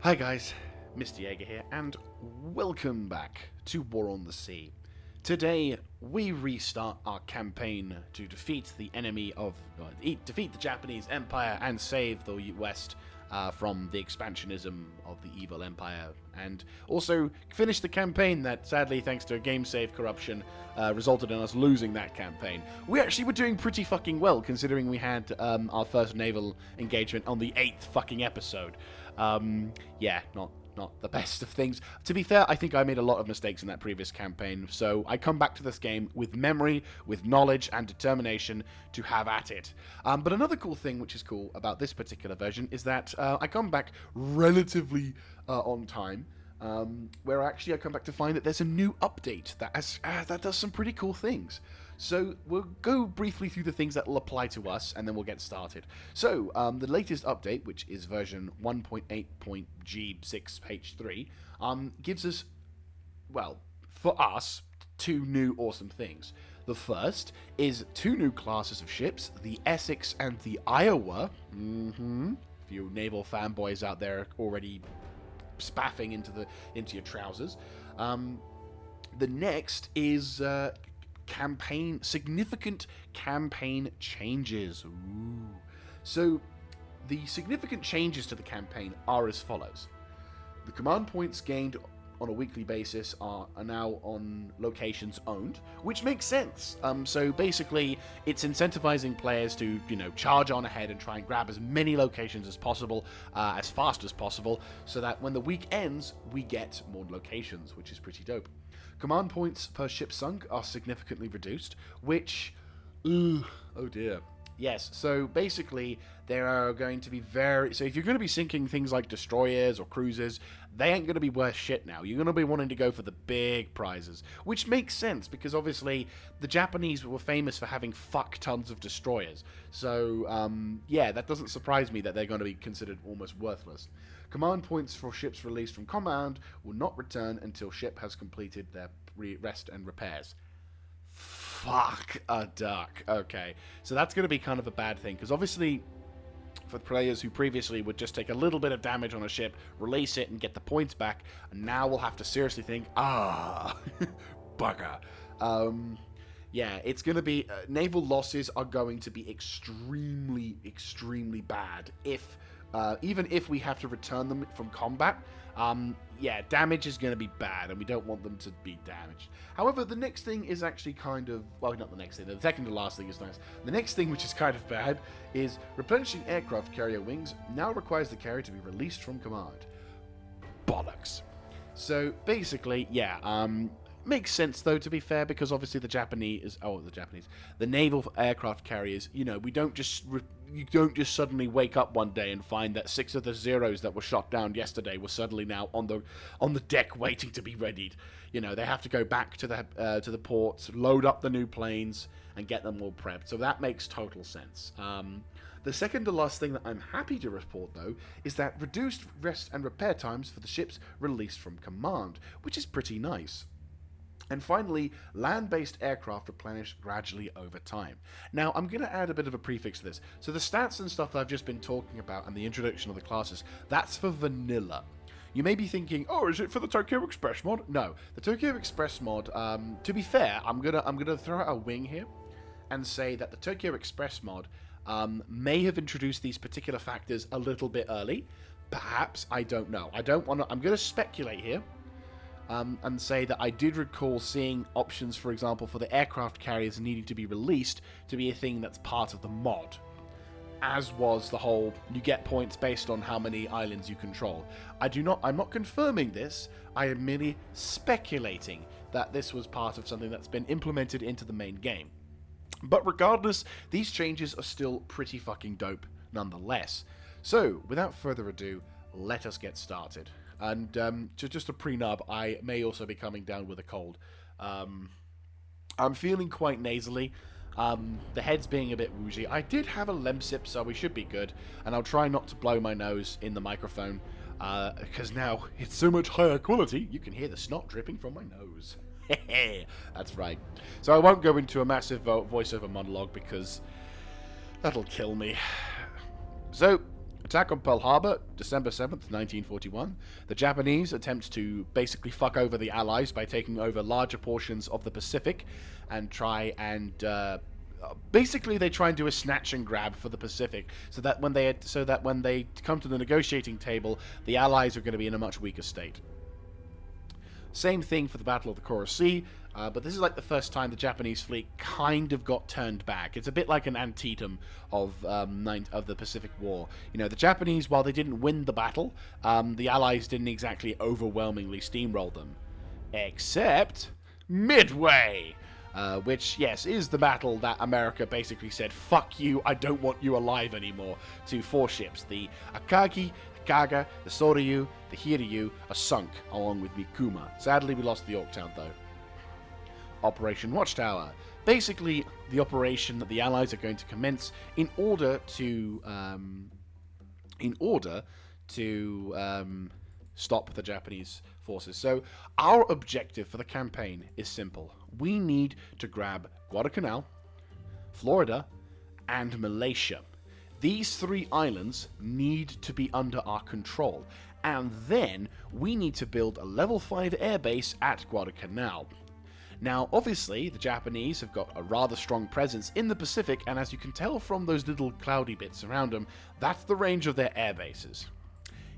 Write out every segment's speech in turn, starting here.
Hi guys, Mr. Jaeger here, and welcome back to War on the Sea. Today, we restart our campaign to defeat the defeat the Japanese Empire and save the West from the expansionism of the evil empire, and also finish the campaign that, sadly, thanks to a game save corruption, resulted in us losing that campaign. We actually were doing pretty fucking well, considering we had our first naval engagement on the 8th fucking episode. Yeah, not the best of things. To be fair, I think I made a lot of mistakes in that previous campaign, so I come back to this game with memory, with knowledge, and determination to have at it. But another cool thing, which is cool about this particular version, is that I come back relatively on time, where actually I come back to find that there's a new update that does some pretty cool things. So we'll go briefly through the things that will apply to us, and then we'll get started. So the latest update, which is version 1.8.G6H3, gives us, well, for us, two new awesome things. The first is two new classes of ships, the Essex and the Iowa. If you naval fanboys out there already spaffing into your trousers. The next is significant campaign changes. Ooh. So the significant changes to the campaign are as follows. The command points gained on a weekly basis are now on locations owned, which makes sense. So basically, it's incentivizing players to, charge on ahead and try and grab as many locations as possible, as fast as possible, so that when the week ends, we get more locations, which is pretty dope. Command points per ship sunk are significantly reduced, which... oh dear. Yes, so basically, there are going to be so if you're going to be sinking things like destroyers or cruisers, they ain't going to be worth shit now. You're going to be wanting to go for the big prizes, which makes sense, because obviously, the Japanese were famous for having fuck tons of destroyers. So, yeah, that doesn't surprise me that they're going to be considered almost worthless. Command points for ships released from command will not return until ship has completed their rest and repairs. Fuck a duck. Okay, so that's going to be kind of a bad thing, because obviously for players who previously would just take a little bit of damage on a ship, release it, and get the points back, and now we'll have to seriously think, bugger. Yeah, it's going to be... naval losses are going to be extremely, extremely bad even if we have to return them from combat. Yeah, damage is going to be bad, and we don't want them to be damaged. However, the next thing is actually kind of... Well, not the next thing. The second to last thing is nice. The next thing, which is kind of bad, is replenishing aircraft carrier wings now requires the carrier to be released from command. Bollocks. So, basically, yeah, makes sense, though, to be fair, because obviously the naval aircraft carriers, you don't just suddenly wake up one day and find that 6 of the Zeros that were shot down yesterday were suddenly now on the deck waiting to be readied. They have to go back to the ports, load up the new planes, and get them all prepped. So that makes total sense. The second to last thing that I'm happy to report, though, is that reduced rest and repair times for the ships released from command, which is pretty nice. And finally, land-based aircraft replenish gradually over time. Now, I'm going to add a bit of a prefix to this. So the stats and stuff that I've just been talking about and the introduction of the classes, that's for vanilla. You may be thinking, oh, is it for the Tokyo Express mod? No, the Tokyo Express mod, to be fair, I'm gonna throw out a wing here and say that the Tokyo Express mod may have introduced these particular factors a little bit early. Perhaps, I don't know. I'm going to speculate here. And say that I did recall seeing options, for example, for the aircraft carriers needing to be released to be a thing that's part of the mod. As was the whole, you get points based on how many islands you control. I'm not confirming this, I am merely speculating that this was part of something that's been implemented into the main game. But regardless, these changes are still pretty fucking dope nonetheless. So, without further ado, let us get started. And just a pre-nub, I may also be coming down with a cold. I'm feeling quite nasally. The head's being a bit woozy. I did have a Lemsip, so we should be good. And I'll try not to blow my nose in the microphone, because now it's so much higher quality, you can hear the snot dripping from my nose. That's right. So I won't go into a massive voiceover monologue, because that'll kill me. So, Attack on Pearl Harbor, December 7th, 1941. The Japanese attempt to basically fuck over the Allies by taking over larger portions of the Pacific and basically they try and do a snatch and grab for the Pacific so that when they come to the negotiating table, the Allies are going to be in a much weaker state. Same thing for the Battle of the Coral Sea, but this is like the first time the Japanese fleet kind of got turned back. It's a bit like an antietam of the Pacific War. You know, the Japanese, while they didn't win the battle, the Allies didn't exactly overwhelmingly steamroll them. Except Midway! Which, yes, is the battle that America basically said, fuck you, I don't want you alive anymore, to 4 ships. The Akagi, Kaga, the Soryu, the Hiryu are sunk, along with Mikuma. Sadly, we lost the Yorktown, though. Operation Watchtower. Basically, the operation that the Allies are going to commence in order to stop the Japanese forces. So, our objective for the campaign is simple. We need to grab Guadalcanal, Florida, and Malaysia. These 3 islands need to be under our control, and then we need to build a level 5 airbase at Guadalcanal. Now, obviously, the Japanese have got a rather strong presence in the Pacific, and as you can tell from those little cloudy bits around them, that's the range of their air bases.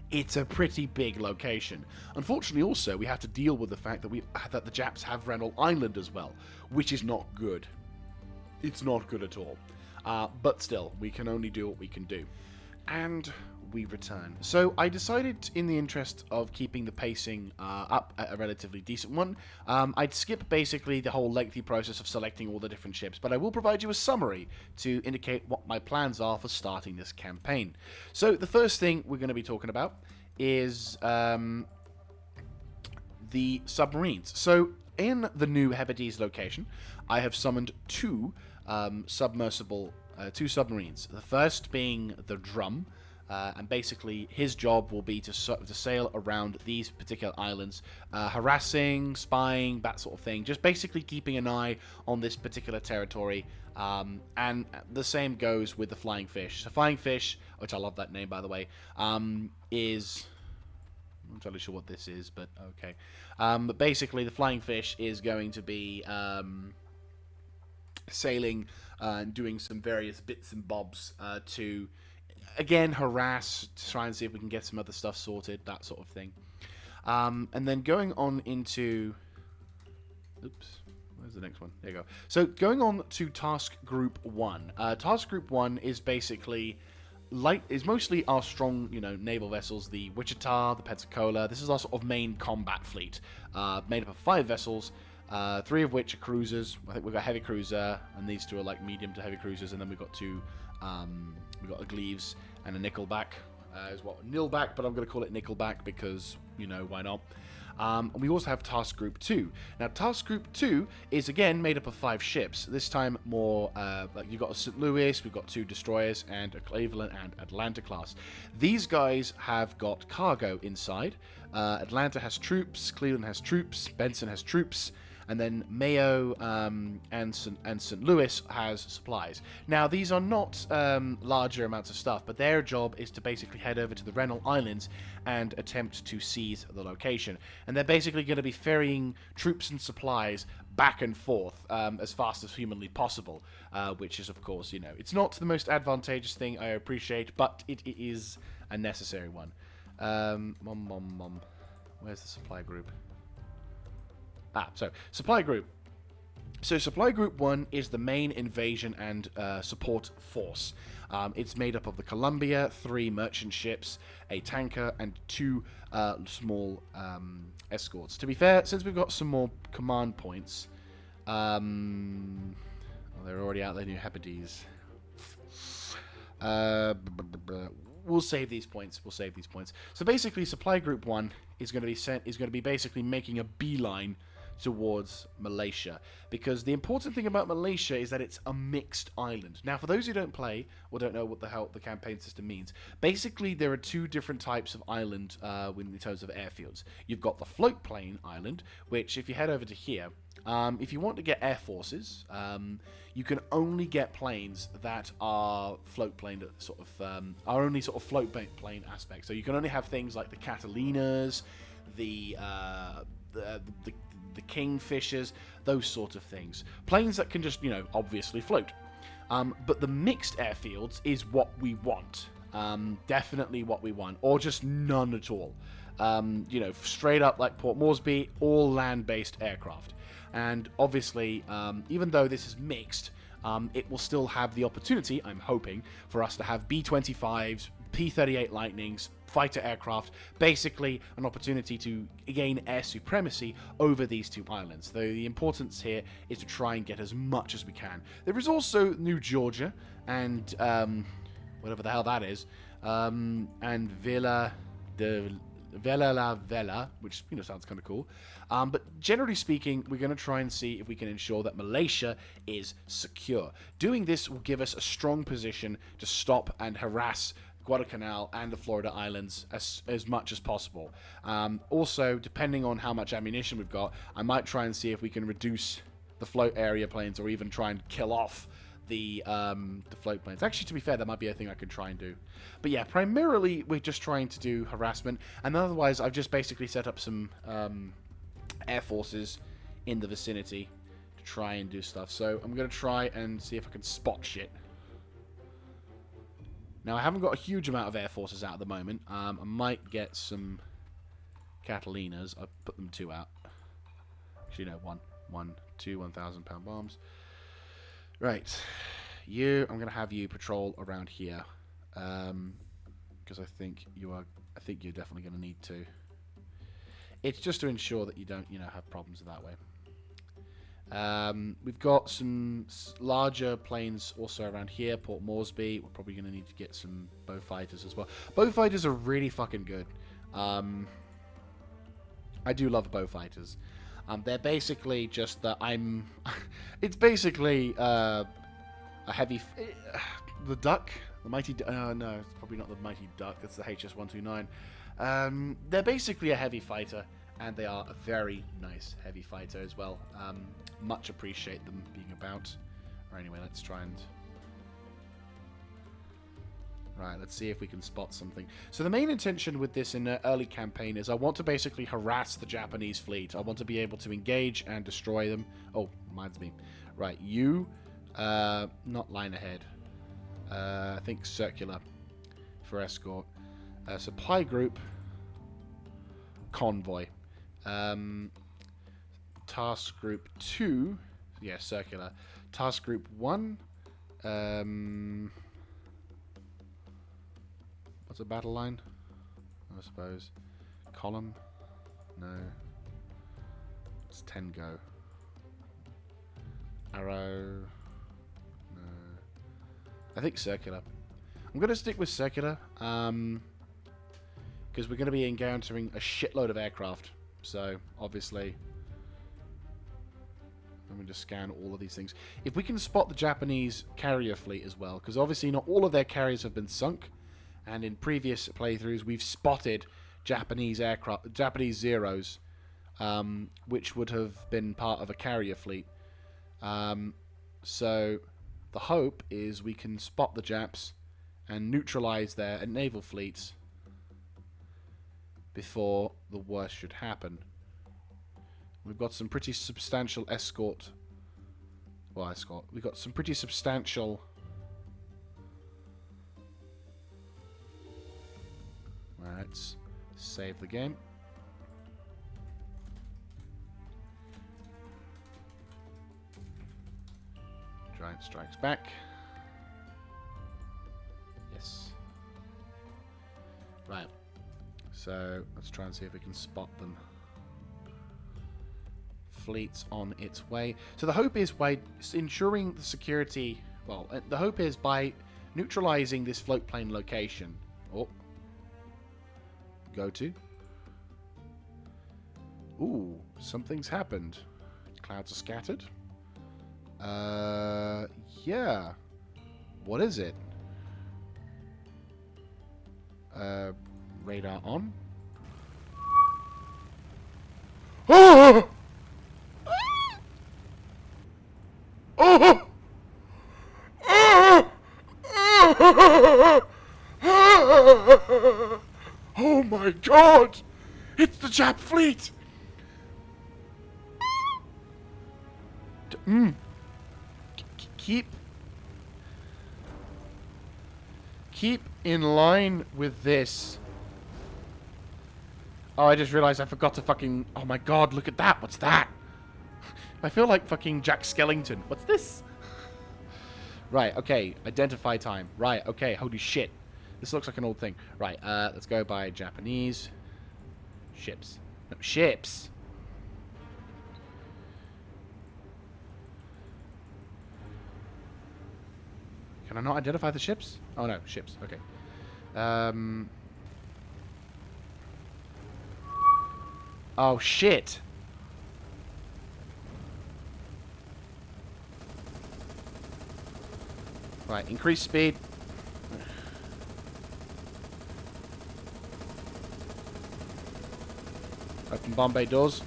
It's a pretty big location. Unfortunately, also, we have to deal with the fact that the Japs have Rennell Island as well, which is not good. It's not good at all. But still, we can only do what we can do. And we return. So I decided, in the interest of keeping the pacing up at a relatively decent one, I'd skip basically the whole lengthy process of selecting all the different ships, but I will provide you a summary to indicate what my plans are for starting this campaign. So the first thing we're going to be talking about is the submarines. So in the new Hebrides location, I have summoned 2 2 submarines. The first being the Drum, and basically his job will be to sail around these particular islands, harassing, spying, that sort of thing, just basically keeping an eye on this particular territory. And the same goes with the Flying Fish. So Flying Fish, which I love that name by the way, is... I'm not entirely sure what this is, but okay. But basically the Flying Fish is going to be sailing and doing some various bits and bobs to, again, harass, to try and see if we can get some other stuff sorted, that sort of thing. And then going on into... Oops. Where's the next one? There you go. So going on to Task Group 1. Task Group 1 is basically... is mostly our strong, naval vessels, the Wichita, the Pensacola. This is our sort of main combat fleet, made up of 5 vessels, 3 of which are cruisers. I think we've got a heavy cruiser, and these 2 are like medium to heavy cruisers, and then we've got 2, we've got a Gleaves and a Nickelback, Nilback, but I'm going to call it Nickelback because, why not? And we also have Task Group 2. Now, Task Group 2 is, again, made up of 5 ships. This time, more, you've got a St. Louis, we've got 2 destroyers, and a Cleveland and Atlanta class. These guys have got cargo inside. Atlanta has troops, Cleveland has troops, Benson has troops, and then Mayo and St. Louis has supplies. Now, these are not larger amounts of stuff, but their job is to basically head over to the Rennell Islands and attempt to seize the location. And they're basically going to be ferrying troops and supplies back and forth as fast as humanly possible, which is, of course, it's not the most advantageous thing, I appreciate, but it is a necessary one. Where's the supply group? So Supply Group. So Supply Group 1 is the main invasion and support force. It's made up of the Columbia, 3 merchant ships, a tanker, and 2 small escorts. To be fair, since we've got some more command points, they're already out there, New Hebrides. We'll save these points. So basically, Supply Group 1 is going to be basically making a beeline towards Malaysia, because the important thing about Malaysia is that it's a mixed island. Now, for those who don't play or don't know what the hell the campaign system means, basically there are two different types of island in terms of airfields. You've got the float plane island, which if you head over to here, if you want to get air forces, you can only get planes that are float plane, are only sort of float plane aspects. So you can only have things like the Catalinas, the Kingfishers, those sort of things. Planes that can just, obviously float. But the mixed airfields is what we want. Definitely what we want. Or just none at all. Straight up like Port Moresby, all land-based aircraft. And obviously, even though this is mixed, it will still have the opportunity, I'm hoping, for us to have B-25s, P-38 Lightnings, fighter aircraft, basically an opportunity to gain air supremacy over these two islands. Though the importance here is to try and get as much as we can. There is also New Georgia and whatever the hell that is, and Villa la Vela, which sounds kind of cool. But generally speaking, we're going to try and see if we can ensure that Malaysia is secure. Doing this will give us a strong position to stop and harass Guadalcanal and the Florida Islands as much as possible. Also, depending on how much ammunition we've got, I might try and see if we can reduce the float area planes or even try and kill off the float planes. Actually, to be fair, that might be a thing I could try and do. But yeah, primarily we're just trying to do harassment, and otherwise I've just basically set up some air forces in the vicinity to try and do stuff. So I'm going to try and see if I can spot shit. Now, I haven't got a huge amount of air forces out at the moment. I might get some Catalinas. I'll put them 2 out. Actually, no, two 1,000-pound bombs. Right. I'm going to have you patrol around here. Because I think you're definitely going to need to. It's just to ensure that you don't, have problems that way. We've got some larger planes also around here, Port Moresby. We're probably going to need to get some bow fighters as well. Bow fighters are really fucking good. I do love bow fighters. They're basically just that it's basically a heavy. The Duck, the Mighty. No, it's probably not the Mighty Duck. That's the HS-129. They're basically a heavy fighter. And they are a very nice heavy fighter as well. Much appreciate them being about. Or anyway, let's try and... Right, let's see if we can spot something. So the main intention with this in the early campaign is I want to basically harass the Japanese fleet. I want to be able to engage and destroy them. Oh, reminds me. Right, you... not line ahead. I think circular for escort. Supply group... Convoy. Task group 2, yeah, circular. Task group 1, what's a battle line? I suppose. Column? No. It's 10 go. Arrow? No. I think circular. I'm going to stick with circular, because we're going to be encountering a shitload of aircraft. So, obviously, I'm going to scan all of these things. If we can spot the Japanese carrier fleet as well, because obviously not all of their carriers have been sunk, and in previous playthroughs we've spotted Japanese aircraft, Japanese Zeros, which would have been part of a carrier fleet. So, the hope is we can spot the Japs and neutralize their naval fleets before the worst should happen. We've got some pretty substantial escort. Well, escort. We've got some pretty substantial... Right, let's save the game. Giant strikes back. Yes. Right. So, let's try and see if we can spot them. Fleet's on its way. So the hope is by ensuring the security... Well, the hope is by neutralizing this float plane location. Oh. Go to. Ooh, something's happened. Clouds are scattered. Yeah. What is it? Radar on. Oh! Oh! Oh my god! It's the Jap fleet! Keep in line with this. Oh, I just realized I forgot to fucking... Oh my god, look at that. What's that? I feel like fucking Jack Skellington. What's this? Right, okay. Identify time. Right, okay. Holy shit. This looks like an old thing. Right, let's go by Japanese. Ships. No, ships. Can I not identify the ships? Oh no, ships. Okay. Oh shit. Right, increase speed. Open bomb bay doors.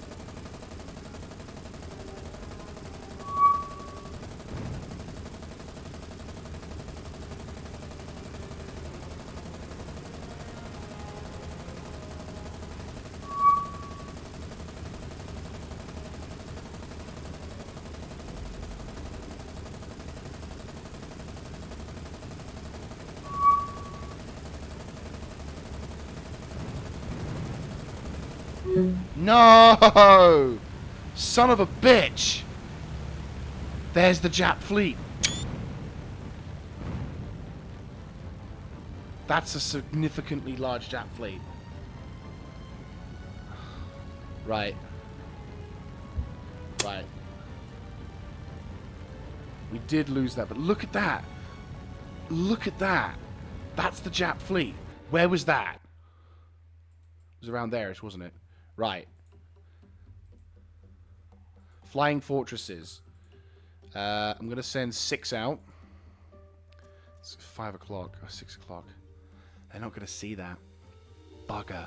No! Son of a bitch! There's the Jap fleet. That's a significantly large Jap fleet. Right. Right. We did lose that, but look at that. Look at that. That's the Jap fleet. Where was that? It was around there, wasn't it? Right. Flying fortresses. I'm going to send 6 out. It's 5 o'clock or 6 o'clock. They're not going to see that. Bugger.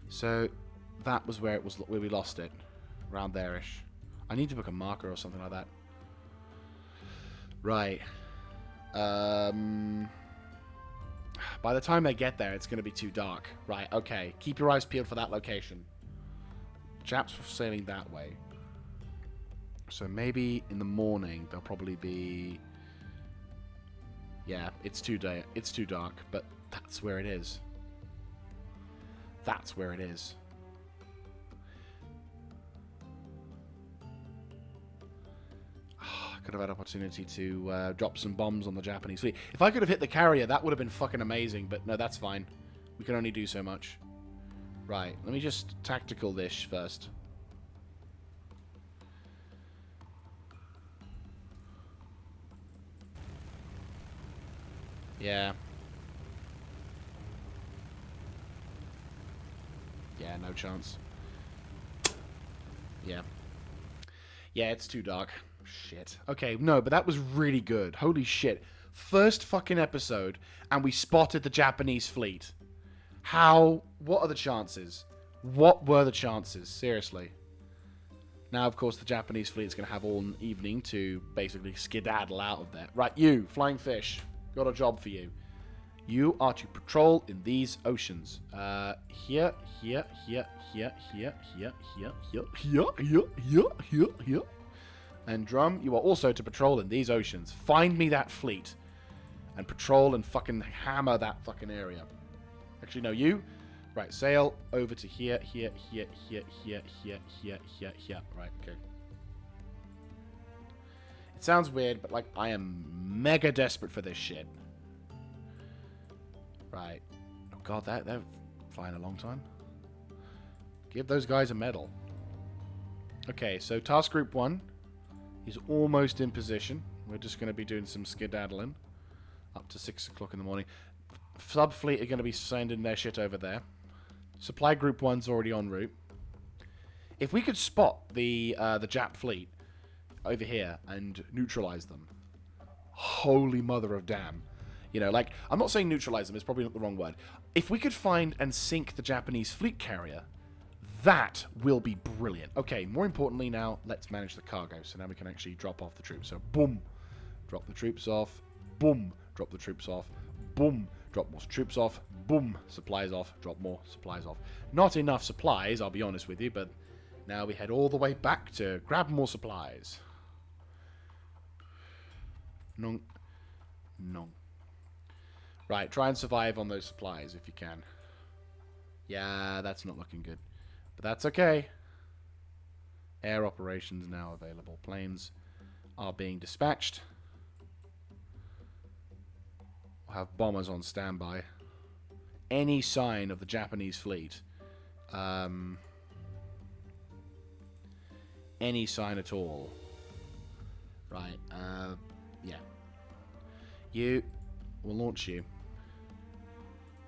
So that was where we lost it. Around there-ish. I need to book a marker or something like that. Right. By the time they get there, it's going to be too dark. Right, okay. Keep your eyes peeled for that location. Japs were sailing that way. So maybe in the morning, they'll probably be... Yeah, it's too dark, but that's where it is. That's where it is. I could have had opportunity to drop some bombs on the Japanese fleet. If I could have hit the carrier, that would have been fucking amazing, but no, that's fine. We can only do so much. Right, let me just tactical this first. Yeah. Yeah, no chance. Yeah. Yeah, it's too dark. Shit. Okay, no, but that was really good. Holy shit. First fucking episode, and we spotted the Japanese fleet. How? What are the chances? What were the chances? Seriously. Now, of course, the Japanese fleet is going to have all evening to basically skedaddle out of there. Right, you, flying fish. Got a job for you. You are to patrol in these oceans. Here. And Drum, you are also to patrol in these oceans. Find me that fleet. And patrol and fucking hammer that fucking area. Actually, no, you. Right, sail over to here. Right, okay. It sounds weird, but, like, I am mega desperate for this shit. Right. Oh, God, they're flying a long time. Give those guys a medal. Okay, so task group 1 is almost in position. We're just going to be doing some skedaddling up to 6 o'clock in the morning. Sub-fleet are going to be sending their shit over there. Supply group 1's already en route. If we could spot the Jap fleet over here and neutralize them, holy mother of damn. You know, like, I'm not saying neutralize them, it's probably not the wrong word. If we could find and sink the Japanese fleet carrier, that will be brilliant. Okay, more importantly now, let's manage the cargo. So now we can actually drop off the troops. So, boom, drop the troops off, boom, drop the troops off, boom, drop more troops off, boom, supplies off, drop more supplies off. Not enough supplies, I'll be honest with you, but now we head all the way back to grab more supplies. No. No. Right, try and survive on those supplies if you can. Yeah, that's not looking good. But that's okay. Air operations now available. Planes are being dispatched. We'll have bombers on standby. Any sign of the Japanese fleet. Any sign at all. Right, yeah. You... We'll launch you.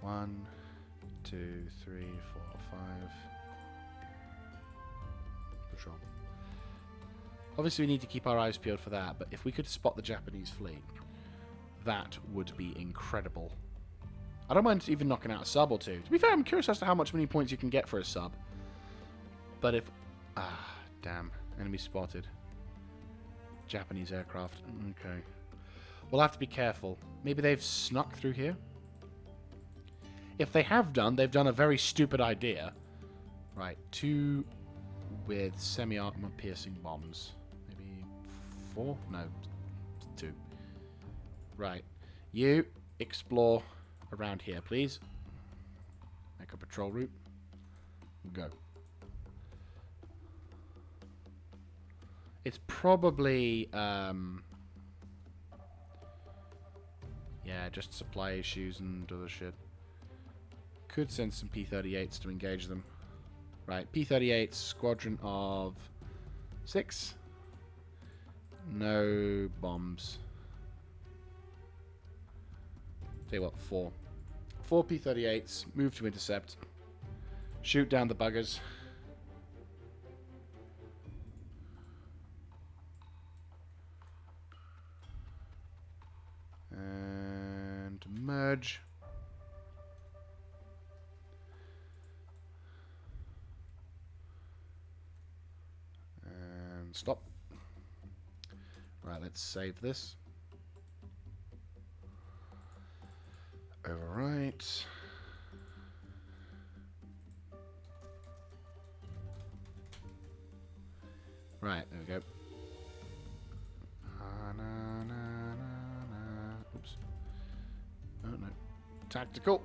1, 2, 3, 4, 5. Patrol. Obviously, we need to keep our eyes peeled for that, but if we could spot the Japanese fleet, that would be incredible. I don't mind even knocking out a sub or two. To be fair, I'm curious as to how many points you can get for a sub. But if... Ah, damn. Enemy spotted. Japanese aircraft. Okay. We'll have to be careful. Maybe they've snuck through here? If they have done, they've done a very stupid idea. Right, 2 with semi-armor piercing bombs. Maybe 4? No, 2. Right. You explore around here, please. Make a patrol route. Go. It's probably... yeah, just supply issues and other shit. Could send some P-38s to engage them. Right, P-38s, squadron of 6. No bombs. Tell you what, 4. 4 P-38s, move to intercept. Shoot down the buggers. And merge. And stop. Right, let's save this. Overwrite. Right, there we go. Oops. Oh no. Tactical.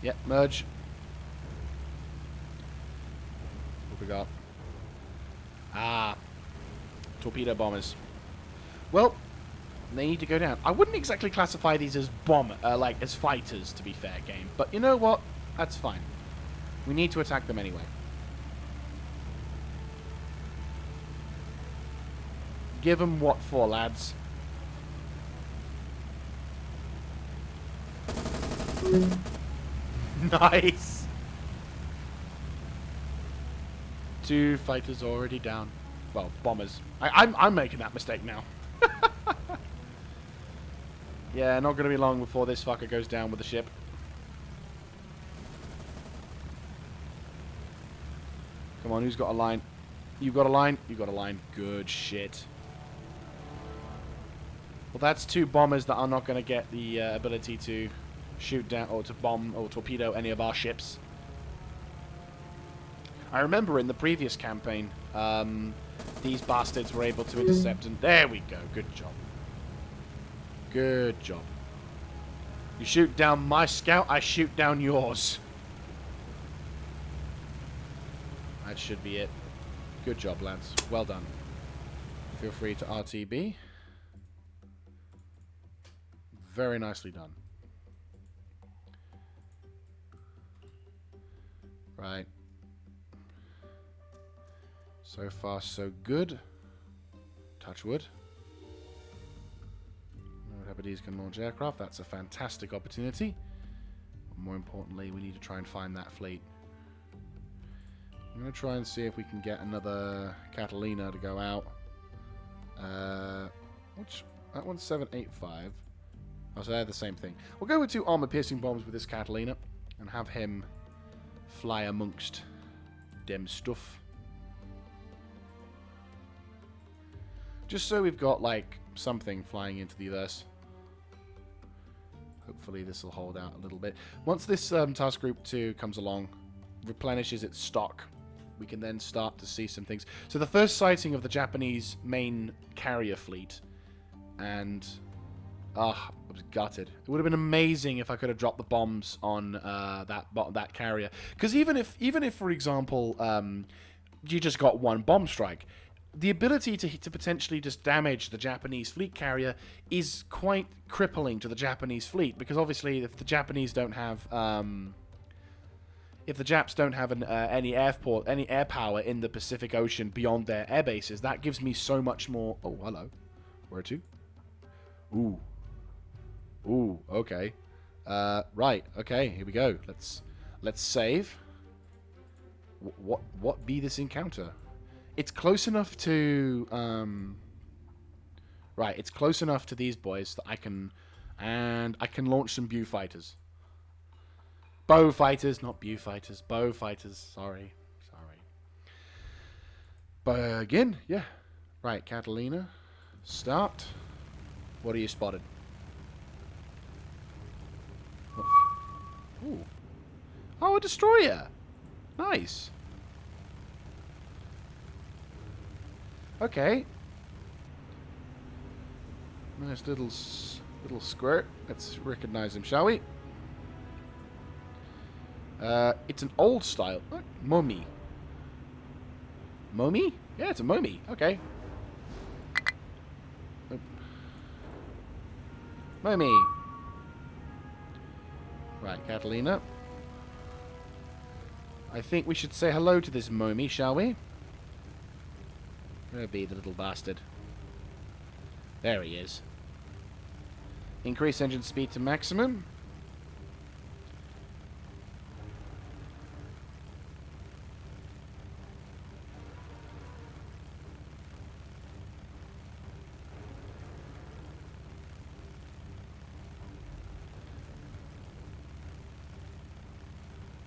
Yep, merge. What we got? Ah, torpedo bombers. Well, they need to go down. I wouldn't exactly classify these as as fighters, to be fair, game. But you know what? That's fine. We need to attack them anyway. Give them what for, lads? Nice. 2 fighters already down. Well, bombers. I'm making that mistake now. Yeah, not going to be long before this fucker goes down with the ship. Come on, who's got a line? You got a line? You got a line. Good shit. Well, that's 2 bombers that are not going to get the ability to shoot down or to bomb or torpedo any of our ships. I remember in the previous campaign, these bastards were able to intercept, and there we go. Good job. Good job. You shoot down my scout, I shoot down yours. That should be it. Good job, lads. Well done. Feel free to RTB. Very nicely done. Right. So far, so good. Touch wood. No Hebrides can launch aircraft. That's a fantastic opportunity. But more importantly, we need to try and find that fleet. I'm going to try and see if we can get another Catalina to go out. That one's 785. Oh, so they're the same thing. We'll go with 2 armor-piercing bombs with this Catalina and have him fly amongst dem stuff. Just so we've got, like, something flying into the universe. Hopefully this will hold out a little bit. Once this task group 2 comes along, replenishes its stock, we can then start to see some things. So the first sighting of the Japanese main carrier fleet, and I was gutted. It would have been amazing if I could have dropped the bombs on that carrier. Because even if, for example, you just got 1 bomb strike, the ability to potentially just damage the Japanese fleet carrier is quite crippling to the Japanese fleet. Because obviously, if the Japanese don't have if the Japs don't have any air power in the Pacific Ocean beyond their air bases, that gives me so much more. Oh, hello. Where to? Ooh, okay. Right, okay, here we go. Let's save. What be this encounter? It's close enough to right, it's close enough to these boys that I can launch some Bew fighters. Bow fighters, not Bew fighters. Bow fighters. Sorry. But again, yeah. Right, Catalina. Start. What are you spotted? Ooh. Oh, a destroyer. Nice. Okay. Nice little squirt. Let's recognize him, shall we? It's an old style. What? Mummy. Mummy? Yeah, it's a mummy. Okay. Mummy. Right, Catalina. I think we should say hello to this mummy, shall we? Where be the little bastard? There he is. Increase engine speed to maximum.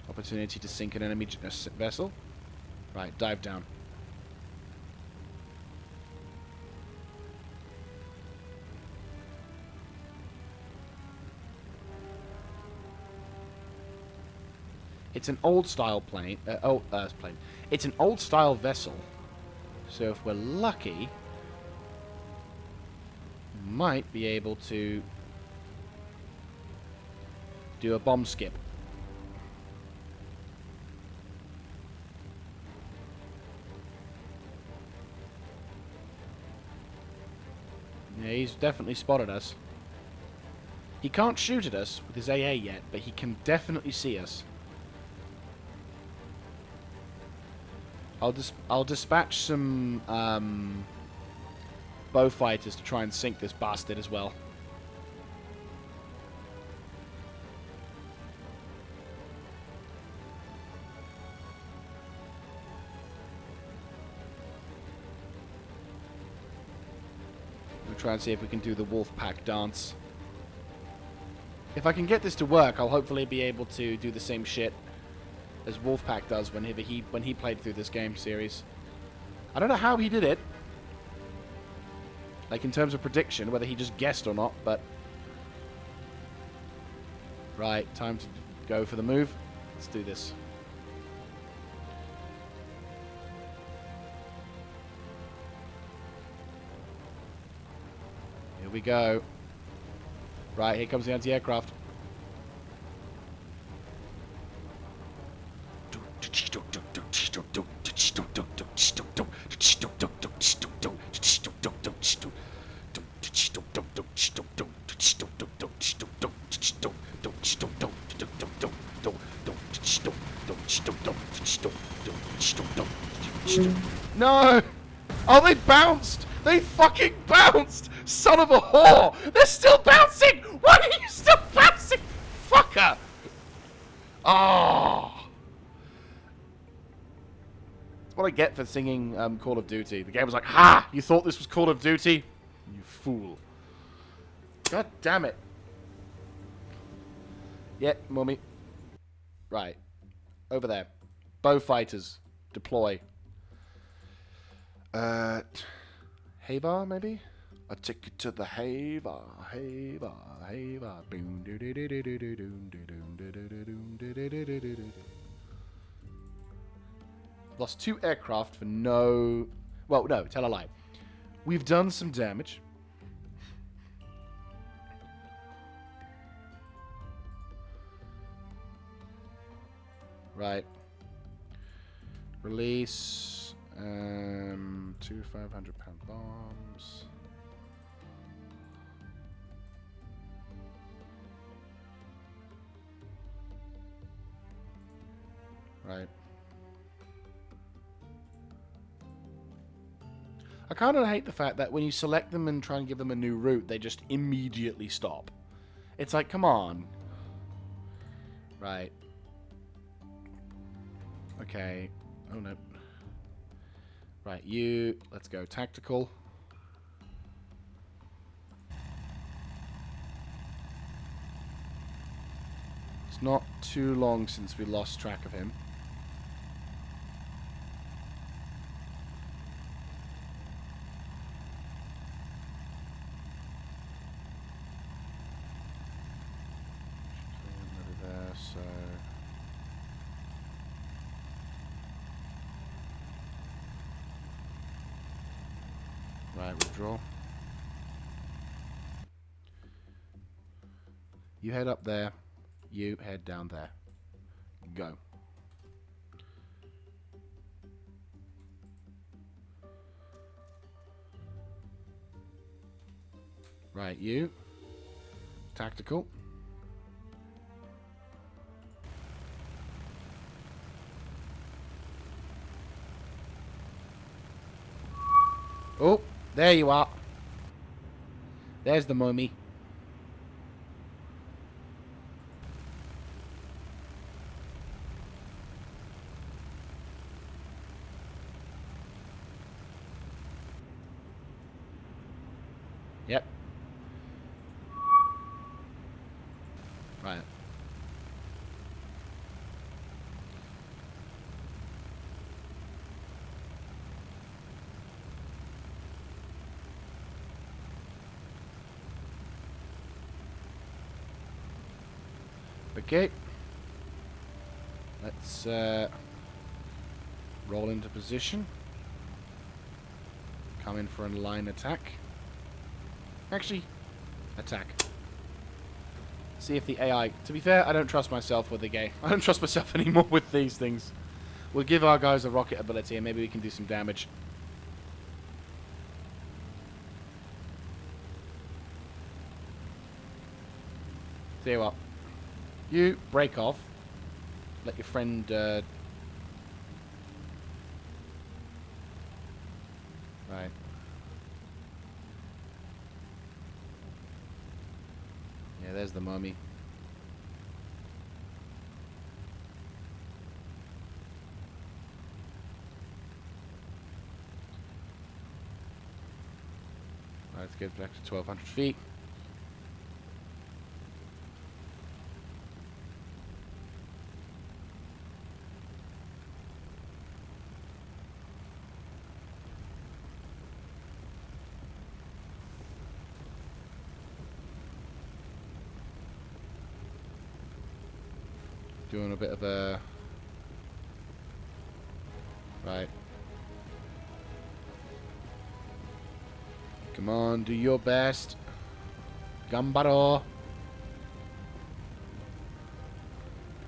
Opportunity to sink an enemy vessel. Right, dive down. It's an old style plane. Plane. It's an old style vessel. So if we're lucky, we might be able to do a bomb skip. Yeah, he's definitely spotted us. He can't shoot at us with his AA yet, but he can definitely see us. I'll dispatch some bow fighters to try and sink this bastard as well. We'll try and see if we can do the wolf pack dance. If I can get this to work, I'll hopefully be able to do the same shit as Wolfpack does when he played through this game series. I don't know how he did it, like in terms of prediction, whether he just guessed or not, but right, time to go for the move. Let's do this. Here we go. Right, here comes the anti-aircraft. launched! No! Oh, they bounced! They fucking bounced! Son of a whore! They're still bouncing! Why are you still bouncing? Fucker! Oh! That's what I get for singing Call of Duty. The game was like, ha! You thought this was Call of Duty? You fool. God damn it. Yeah, mummy. Right. Over there. Bow fighters. Deploy. Havar, maybe? A ticket to the Havar. Havar. Havar. Lost 2 aircraft for no... Well, no, tell a lie. We've done some damage. Right. Release 2 500-pound bombs. Right. I kind of hate the fact that when you select them and try and give them a new route, they just immediately stop. It's like, come on. Right. Okay. Oh, no. Right, you... Let's go tactical. It's not too long since we lost track of him. There, so... Right, withdraw. You head up there. You head down there. Go. Right, you. Tactical. Oh, there you are. There's the mummy. Yep. Right. Okay. Let's roll into position. Come in for a line attack. Actually, attack. See if the AI... To be fair, I don't trust myself with the game. I don't trust myself anymore with these things. We'll give our guys a rocket ability and maybe we can do some damage. Tell you what. You break off. Let your friend... Right. Yeah, there's the mummy. Right, let's get back to 1,200 feet. Doing a bit of a... Right. Come on, do your best. Gambaro.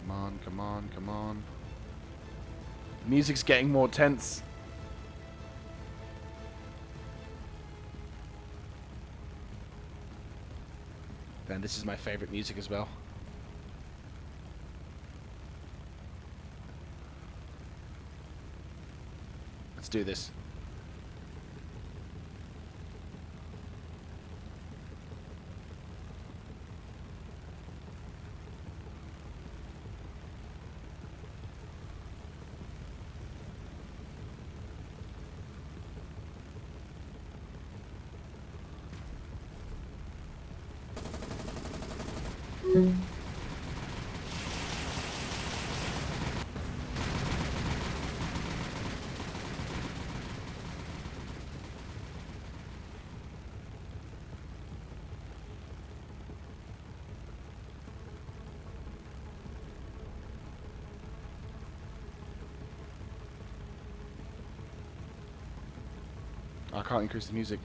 Come on, come on, come on. The music's getting more tense. Then this is my favorite music as well. Let's do this. I can't increase the music.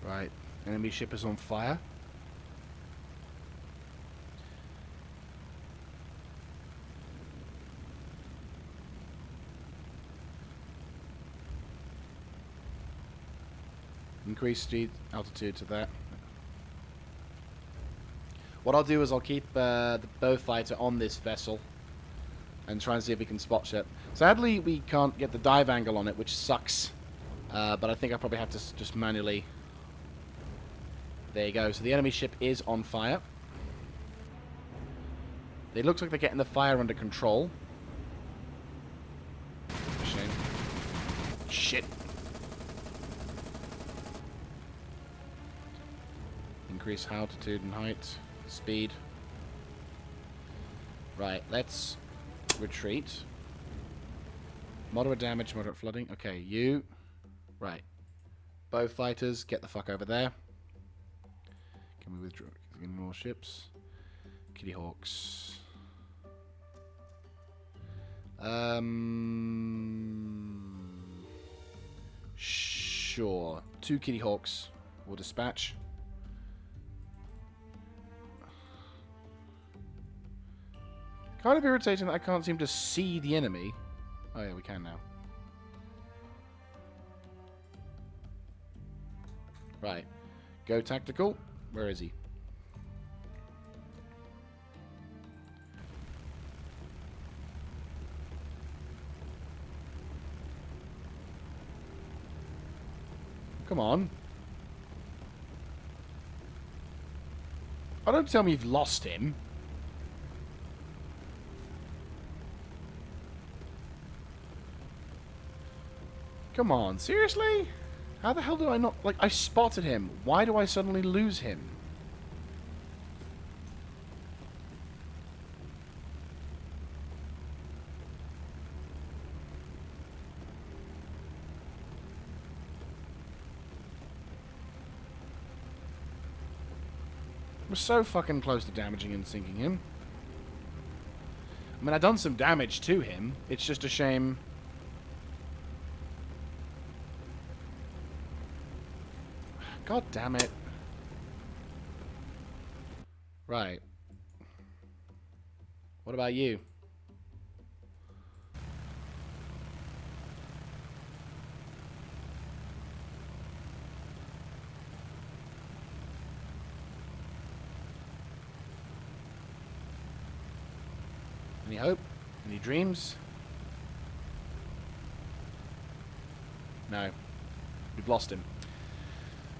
Right, enemy ship is on fire. Increase speed, altitude to that. What I'll do is I'll keep the bow fighter on this vessel and try and see if we can spot ship. Sadly, we can't get the dive angle on it, which sucks. But I think I probably have to just manually... There you go. So the enemy ship is on fire. It looks like they're getting the fire under control. Shame. Shit. Increase altitude and height. Speed. Right, let's retreat. Moderate damage, moderate flooding. Okay, you. Right. Bow fighters, get the fuck over there. Can we withdraw? Any more ships? Kitty Hawks. Sure. 2 Kitty Hawks will dispatch. Kind of irritating that I can't seem to see the enemy. Oh yeah, we can now. Right. Go tactical. Where is he? Come on. Oh, don't tell me you've lost him. Come on, seriously? How the hell did I not... Like, I spotted him. Why do I suddenly lose him? We're so fucking close to damaging and sinking him. I mean, I've done some damage to him. It's just a shame... God damn it. Right. What about you? Any hope? Any dreams? No. We've lost him.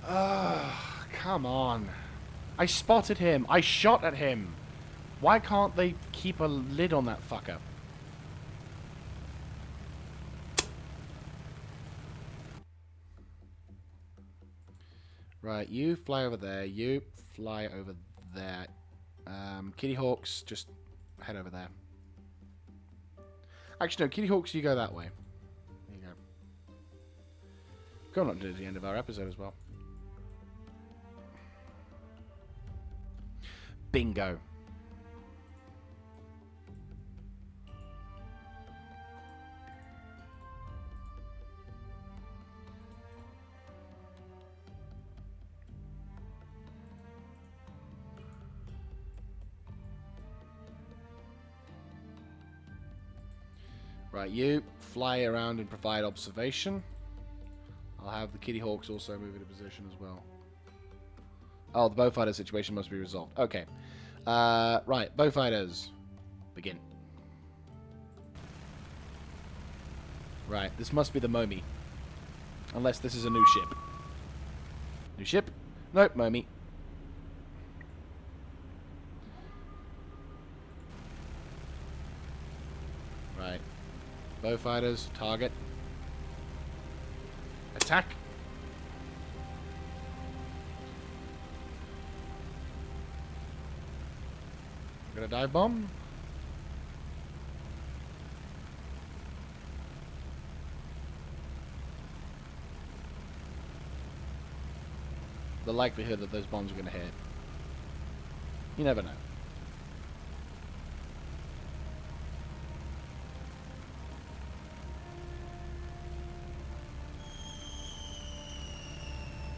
Come on. I spotted him. I shot at him. Why can't they keep a lid on that fucker? Right, you fly over there. You fly over there. Kitty Hawks, just head over there. Actually, no, Kitty Hawks, you go that way. There you go. Coming up to the end of our episode as well. Bingo. Right, you fly around and provide observation. I'll have the Kitty Hawks also move into position as well. Oh, the Bowfighter situation must be resolved. Okay. Right, Bowfighters. Begin. Right, this must be the Momi. Unless this is a new ship. New ship? Nope, Momi. Right. Bowfighters, target. Attack. Got a dive bomb. The likelihood that those bombs are going to hit. You never know.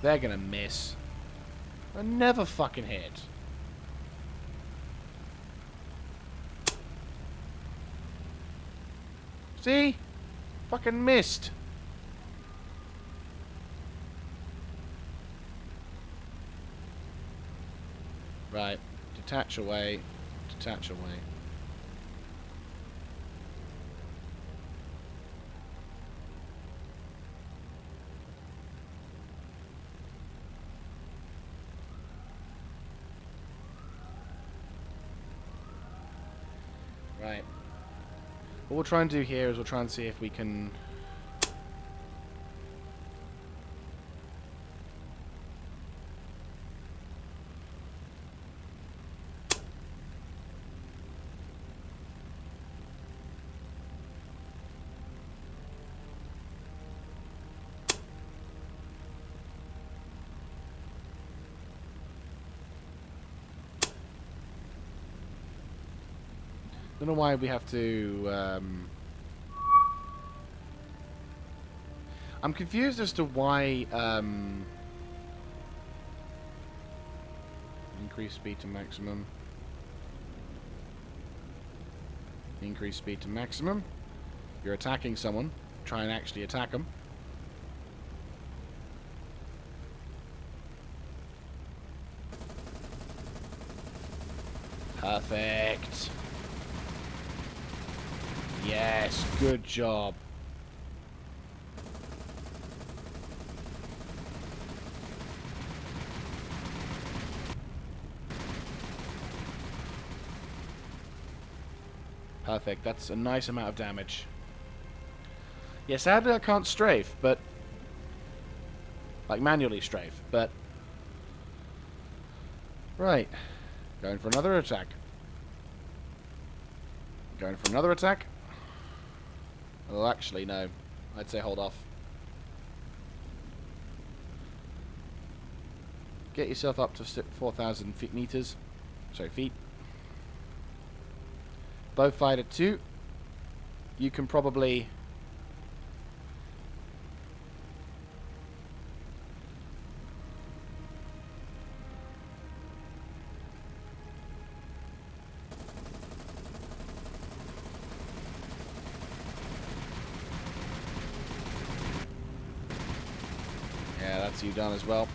They're gonna miss. They'll never fucking hit. See? Fucking missed. Right. Detach away. Detach away. Right. What we'll try and do here is we'll try and see if we can... Don't know why we have to... I'm confused as to why... Increase speed to maximum. Increase speed to maximum. You're attacking someone. Try and actually attack them. Perfect. Yes, good job. Perfect, that's a nice amount of damage. Yeah, sadly I can't strafe, but... like, manually strafe, but... Right. Going for another attack. Going for another attack. Oh, actually, no. I'd say hold off. Get yourself up to 4,000 meters. Sorry, feet. Bowfighter 2. You can probably... that's you done as well.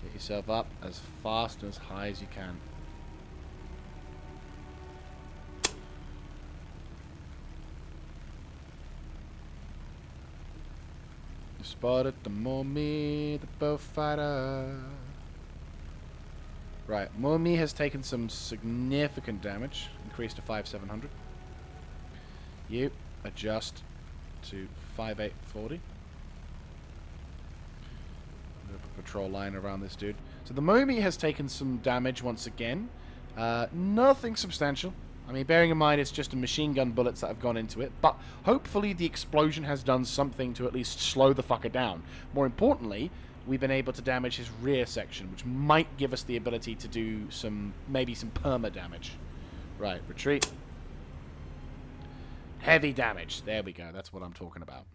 Get yourself up as fast and as high as you can. Just Spotted the Mommy, the bow fighter. Right, Mommy has taken some significant damage. Increased to 5,700. You adjust to 5,840. Patrol line around this dude. So the Mommy has taken some damage once again. Nothing substantial. I mean, bearing in mind it's just a machine gun bullets that have gone into it, but hopefully the explosion has done something to at least slow the fucker down. More importantly, we've been able to damage his rear section, which might give us the ability to do maybe some perma damage. Right, retreat. Heavy damage. There we go. That's what I'm talking about.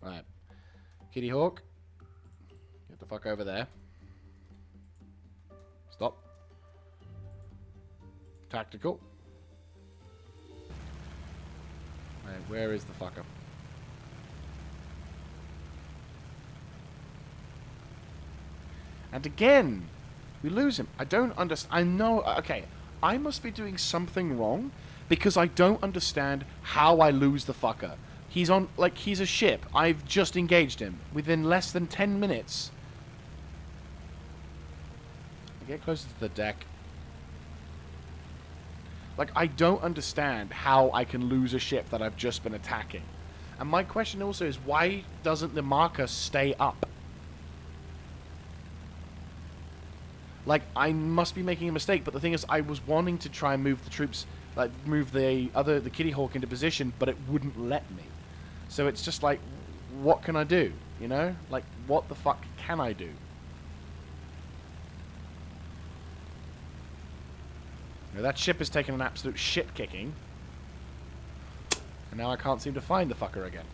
Right. Kitty Hawk. Get the fuck over there. Stop. Tactical. Right, where is the fucker? And again, we lose him. I don't understand. I know. Okay, I must be doing something wrong because I don't understand how I lose the fucker. He's on, like, he's a ship. I've just engaged him within less than 10 minutes. Get closer to the deck. Like, I don't understand how I can lose a ship that I've just been attacking. And my question also is, why doesn't the marker stay up? Like, I must be making a mistake, but the thing is, I was wanting to try and move the troops, like, move the Kitty Hawk into position, but it wouldn't let me. So it's just like, what can I do? You know? Like, what the fuck can I do? Now, that ship has taken an absolute shit kicking. And now I can't seem to find the fucker again.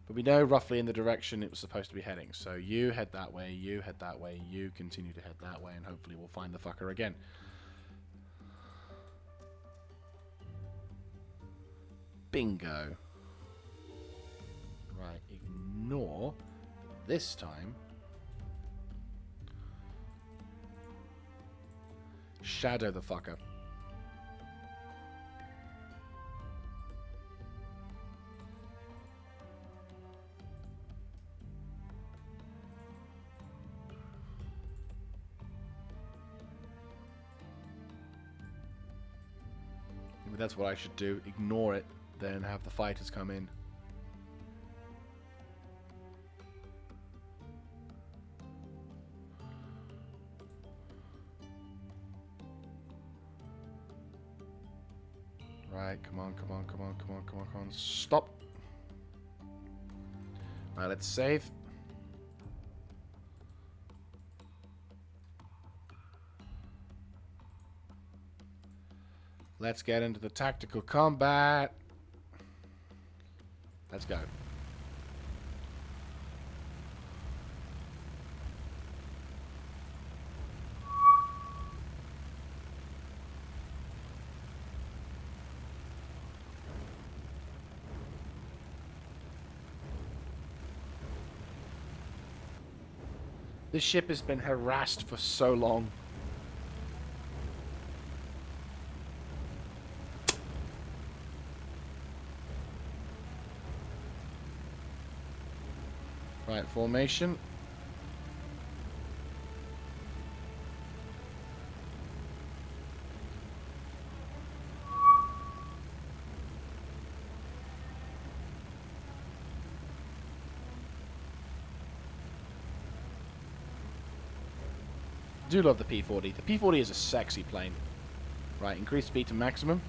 But we know roughly in the direction it was supposed to be heading. So you head that way, you head that way, you continue to head that way, and hopefully we'll find the fucker again. Bingo. Right, ignore this time. Shadow the fucker. Maybe that's what I should do. Ignore it, then have the fighters come in. Right, come on, come on, come on, come on, come on, come on. Stop. Alright, let's save. Let's get into the tactical combat. Let's go. This ship has been harassed for so long. Right, formation. Do love the P-40. The P-40 is a sexy plane. Right, increase speed to maximum.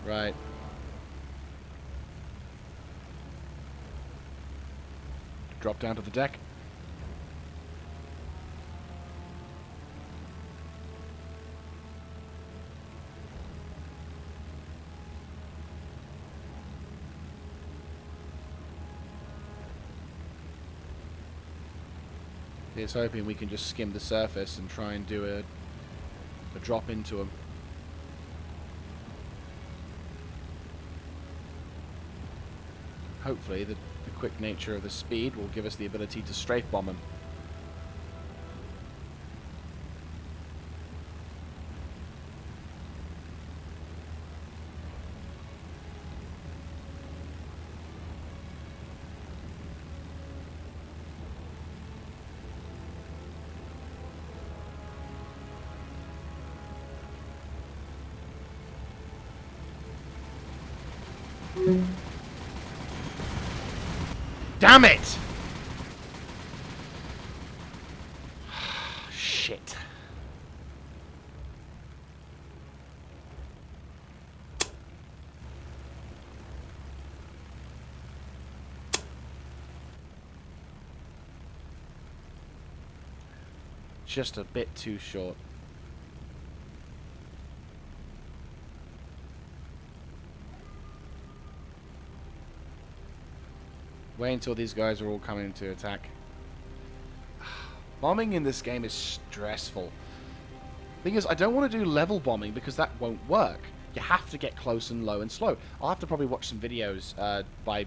Right. Drop down to the deck. Here's hoping we can just skim the surface and try and do a drop into them. Hopefully The quick nature of the speed will give us the ability to strafe bomb him. Damn it! Shit. Just a bit too short. Wait until these guys are all coming to attack. Bombing in this game is stressful. Thing is, I don't want to do level bombing because that won't work. You have to get close and low and slow. I'll have to probably watch some videos by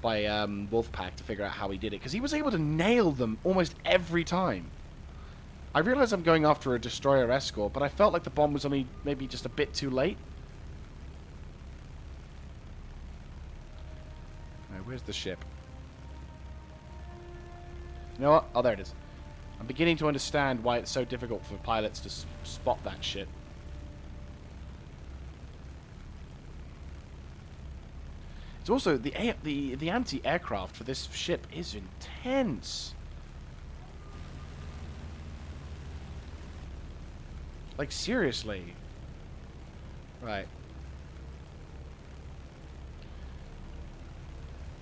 Wolfpack to figure out how he did it, because he was able to nail them almost every time. I realize I'm going after a destroyer escort, but I felt like the bomb was only maybe just a bit too late. Where's the ship? You know what? Oh, there it is. I'm beginning to understand why it's so difficult for pilots to spot that shit. It's also the anti-aircraft for this ship is intense. Like, seriously. Right.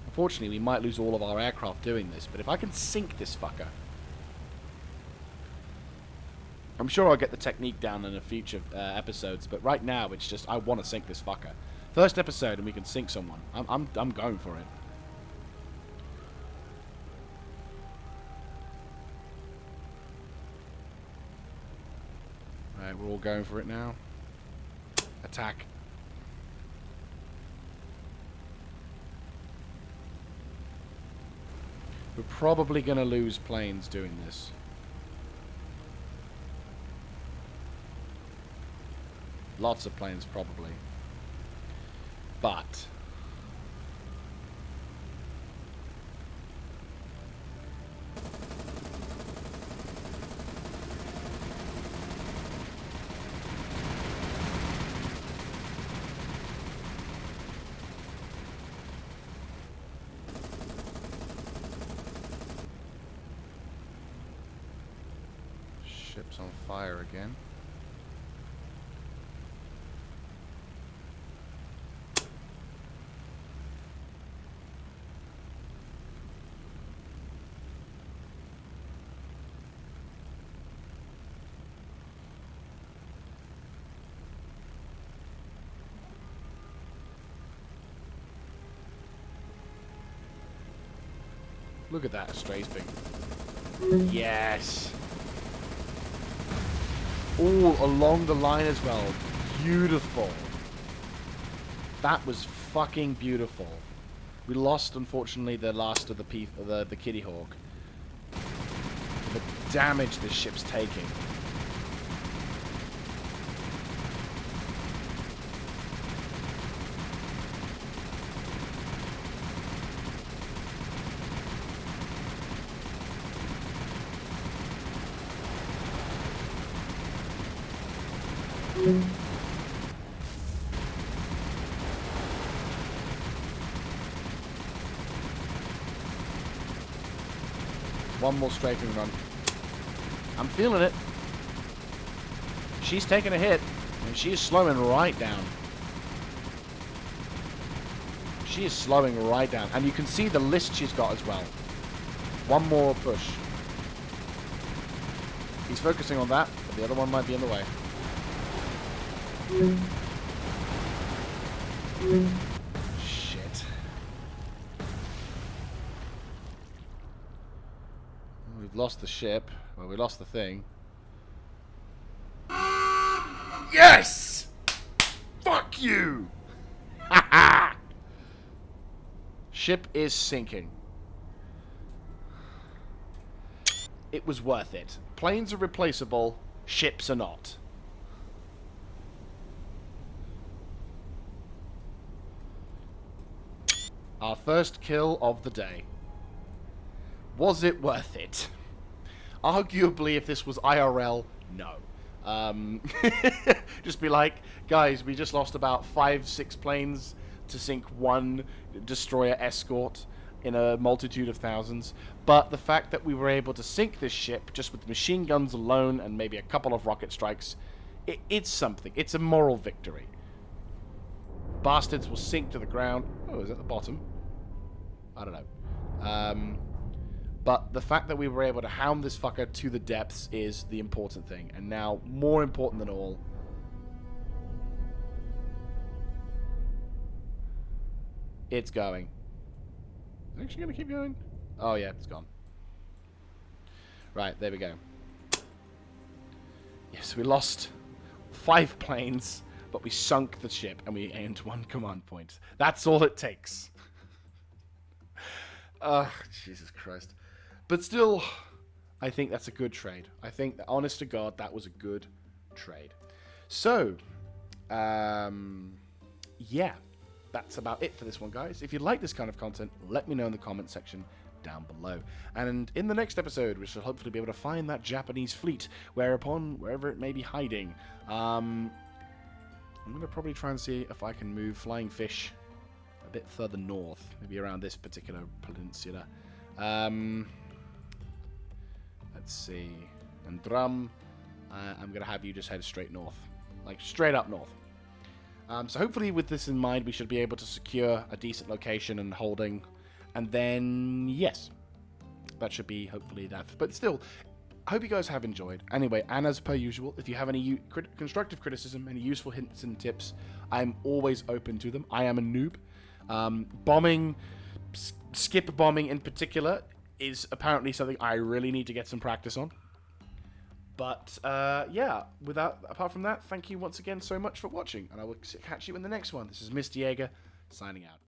Unfortunately, we might lose all of our aircraft doing this, but if I can sink this fucker... I'm sure I'll get the technique down in a future episodes, but right now it's just, I want to sink this fucker. First episode and we can sink someone. I'm going for it. Right, we're all going for it now. Attack. We're probably going to lose planes doing this. Lots of planes, probably. But... ship's on fire again. Look at that, Strays being. Yes! All along the line as well. Beautiful. That was fucking beautiful. We lost, unfortunately, the last of the Kitty Hawk. The damage this ship's taking. One more strafing run. I'm feeling it. She's taking a hit, and she is slowing right down. She is slowing right down, and you can see the list she's got as well. One more push. He's focusing on that, but the other one might be in the way. Shit. We've lost the ship. Well, we lost the thing. Yes! Fuck you! Haha! ship is sinking. It was worth it. Planes are replaceable, ships are not. Our first kill of the day. Was it worth it? Arguably, if this was IRL, no. Just be like, guys, we just lost about 5-6 planes to sink one destroyer escort in a multitude of thousands. But the fact that we were able to sink this ship just with machine guns alone and maybe a couple of rocket strikes, it's something. It's a moral victory. Bastards will sink to the ground. Oh, is it at the bottom? I don't know. But the fact that we were able to hound this fucker to the depths is the important thing. And now, more important than all, it's going. Is it actually going to keep going? Oh, yeah, it's gone. Right, there we go. Yes, we lost 5 planes, but we sunk the ship and we gained 1 command point. That's all it takes. Jesus Christ. But still, I think that's a good trade. I think, that, honest to God, that was a good trade. So, yeah, that's about it for this one, guys. If you like this kind of content, let me know in the comment section down below. And in the next episode, we shall hopefully be able to find that Japanese fleet, wherever it may be hiding. I'm going to probably try and see if I can move flying fish a bit further north, maybe around this particular peninsula. Let's see. And Drum, I'm going to have you just head straight north. Like, straight up north. So hopefully with this in mind, we should be able to secure a decent location and holding. And then, yes. That should be, hopefully, that. But still, I hope you guys have enjoyed. Anyway, and as per usual, if you have any constructive criticism, any useful hints and tips, I'm always open to them. I am a noob. Bombing, skip bombing in particular, is apparently something I really need to get some practice on. But, yeah, apart from that, thank you once again so much for watching, and I will catch you in the next one. This is Mr. Jaeger, signing out.